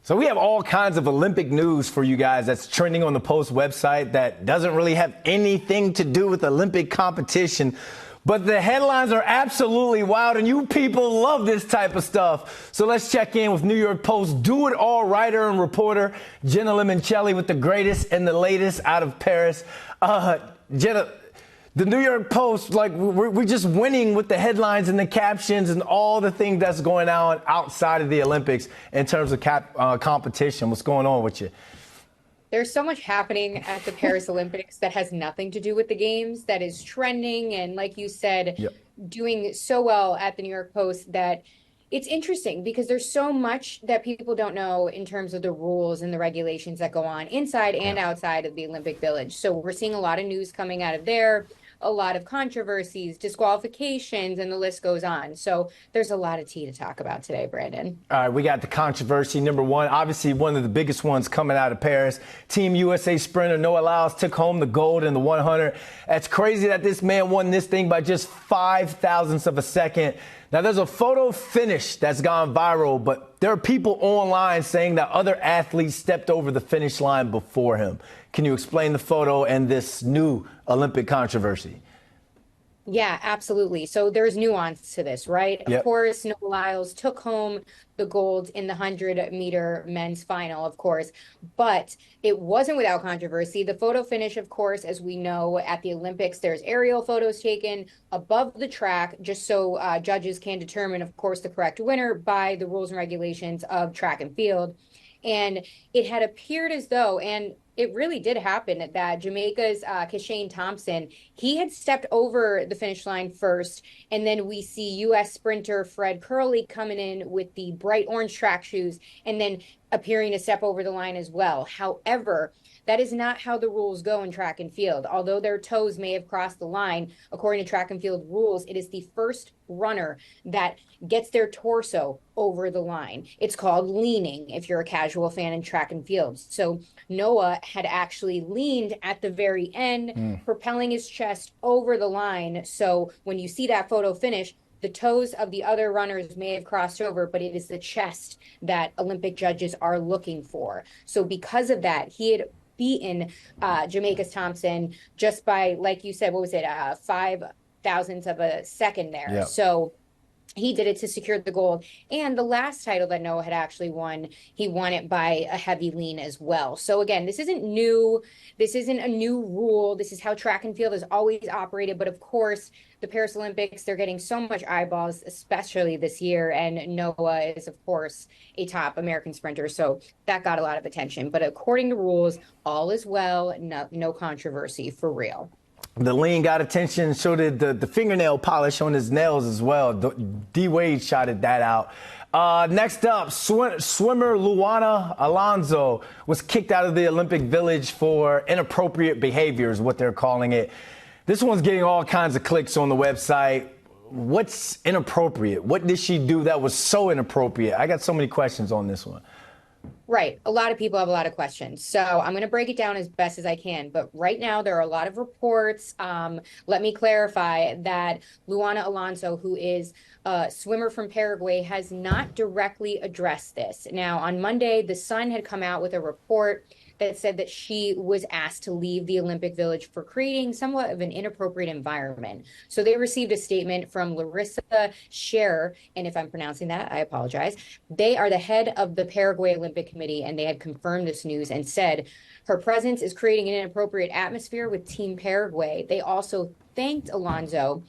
So we have all kinds of Olympic news for you guys that's trending on the Post website that doesn't really have anything to do with Olympic competition. But the headlines are absolutely wild, and you people love this type of stuff. So let's check in with New York Post do-it-all writer and reporter Jenna Lemoncelli with the greatest and the latest out of Paris. Jenna, the New York Post, like, we're just winning with the headlines and the captions and all the things that's going on outside of the Olympics in terms of competition. What's going on with you? There's so much happening at the Paris Olympics that has nothing to do with the games that is trending. And like you said, Yep. doing so well at the New York Post that it's interesting because there's so much that people don't know in terms of the rules and the regulations that go on inside and outside of the Olympic Village. So we're seeing a lot of news coming out of there, a lot of controversies, disqualifications, and the list goes on. So there's a lot of tea to talk about today, Brandon. All right, we got the controversy. Number one, obviously one of the biggest ones coming out of Paris. Team USA sprinter Noah Lyles took home the gold in the 100. That's crazy that this man won this thing by just 5 thousandths of a second. Now, there's a photo finish that's gone viral, but there are people online saying that other athletes stepped over the finish line before him. Can you explain the photo and this new Olympic controversy? Yeah, absolutely. So there's nuance to this, right? Of Yep. course, Noah Lyles took home the gold in the 100-meter men's final, of course, but it wasn't without controversy. The photo finish, of course, as we know, at the Olympics, there's aerial photos taken above the track, just so judges can determine, of course, the correct winner by the rules and regulations of track and field. And it had appeared as though, and it really did happen, that Jamaica's Kashane Thompson, he had stepped over the finish line first. And then we see U.S. sprinter Fred Curley coming in with the bright orange track shoes and then appearing to step over the line as well. However, that is not how the rules go in track and field. Although their toes may have crossed the line, according to track and field rules, it is the first runner that gets their torso over the line. It's called leaning if you're a casual fan in track and field. So Noah had actually leaned at the very end, propelling his chest over the line. So when you see that photo finish, the toes of the other runners may have crossed over, but it is the chest that Olympic judges are looking for. So because of that, he had beaten Jamaica's Thompson just by, like you said, what was it, 5 thousandths of a second there. Yep. So he did it to secure the gold. And the last title that Noah had actually won, he won it by a heavy lean as well. So again, this isn't new. This isn't a new rule. This is how track and field has always operated. But of course, the Paris Olympics, they're getting so much eyeballs, especially this year. And Noah is, of course, a top American sprinter. So that got a lot of attention. But according to rules, all is well. No controversy for real. The lean got attention, so did the fingernail polish on his nails as well. D-Wade shouted that out. Next up, swimmer Luana Alonso was kicked out of the Olympic Village for inappropriate behavior, is what they're calling it. This one's getting all kinds of clicks on the website. What's inappropriate? What did she do that was so inappropriate? I got so many questions on this one. Right. A lot of people have a lot of questions. So I'm going to break it down as best as I can. But right now, there are a lot of reports. Let me clarify that Luana Alonso, who is a swimmer from Paraguay, has not directly addressed this. Now, on Monday, The Sun had come out with a report that said that she was asked to leave the Olympic Village for creating somewhat of an inappropriate environment. So they received a statement from Larissa Scherer, and if I'm pronouncing that, I apologize. They are the head of the Paraguay Olympic Committee, and they had confirmed this news and said her presence is creating an inappropriate atmosphere with Team Paraguay. They also thanked Alonso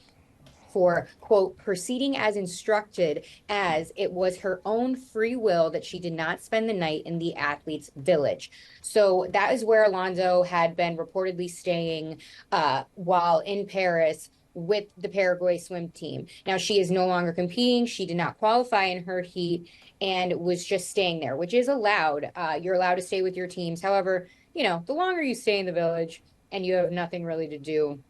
for, quote, proceeding as instructed, as it was her own free will that she did not spend the night in the athletes' village. So that is where Alonso had been reportedly staying while in Paris with the Paraguay swim team. Now, she is no longer competing. She did not qualify in her heat and was just staying there, which is allowed. You're allowed to stay with your teams. However, the longer you stay in the village and you have nothing really to do,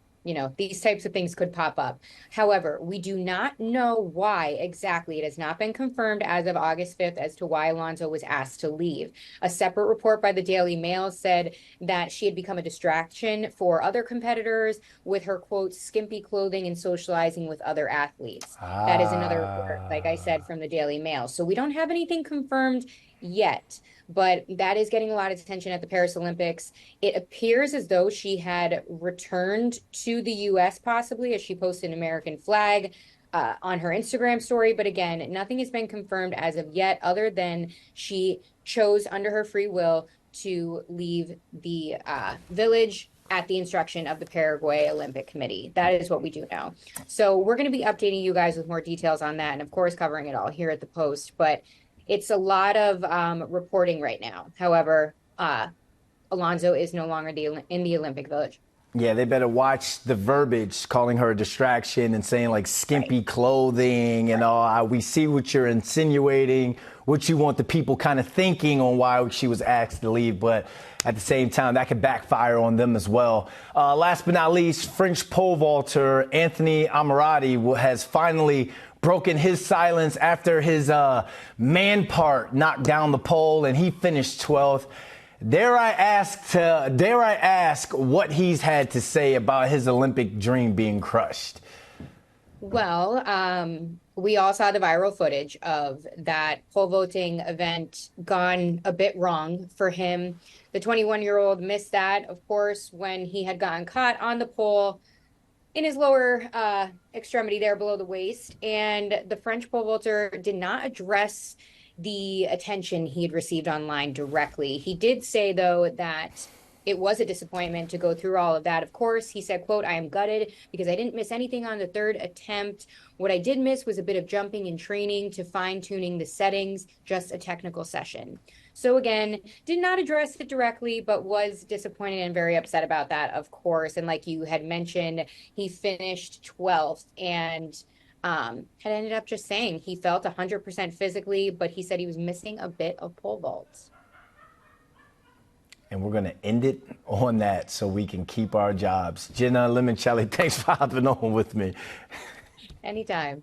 these types of things could pop up. However, we do not know why exactly. It has not been confirmed as of August 5th as to why Alonso was asked to leave. A separate report by the Daily Mail said that she had become a distraction for other competitors with her, quote, skimpy clothing and socializing with other athletes. That is another report, like I said, from the Daily Mail. So we don't have anything confirmed yet, but that is getting a lot of attention at the Paris Olympics. It appears as though she had returned to the US possibly, as she posted an American flag on her Instagram story. But again, nothing has been confirmed as of yet, other than she chose under her free will to leave the village at the instruction of the Paraguay Olympic Committee. That is what we do know. So we're going to be updating you guys with more details on that, and of course covering it all here at the Post. But it's a lot of reporting right now. However, Alonso is no longer in the Olympic Village. Yeah, they better watch the verbiage, calling her a distraction and saying like skimpy clothing and all. We see what you're insinuating, what you want the people kind of thinking on why she was asked to leave. But at the same time, that could backfire on them as well. Last but not least, French pole vaulter Anthony Ammirati has finally broken his silence after his man part knocked down the pole, and he finished 12th. Dare I ask what he's had to say about his Olympic dream being crushed? Well, we all saw the viral footage of that pole vaulting event gone a bit wrong for him. The 21-year-old missed that, of course, when he had gotten caught on the pole in his lower extremity there below the waist. And the French pole vaulter did not address the attention he had received online directly. He did say, though, that it was a disappointment to go through all of that. Of course, he said, quote, "I am gutted because I didn't miss anything on the third attempt. What I did miss was a bit of jumping and training to fine-tuning the settings, just a technical session." So again, did not address it directly, but was disappointed and very upset about that, of course. And like you had mentioned, he finished 12th and had ended up just saying he felt 100% physically, but he said he was missing a bit of pole vaults. And we're going to end it on that so we can keep our jobs. Jenna Lemoncelli, thanks for hopping on with me. Anytime.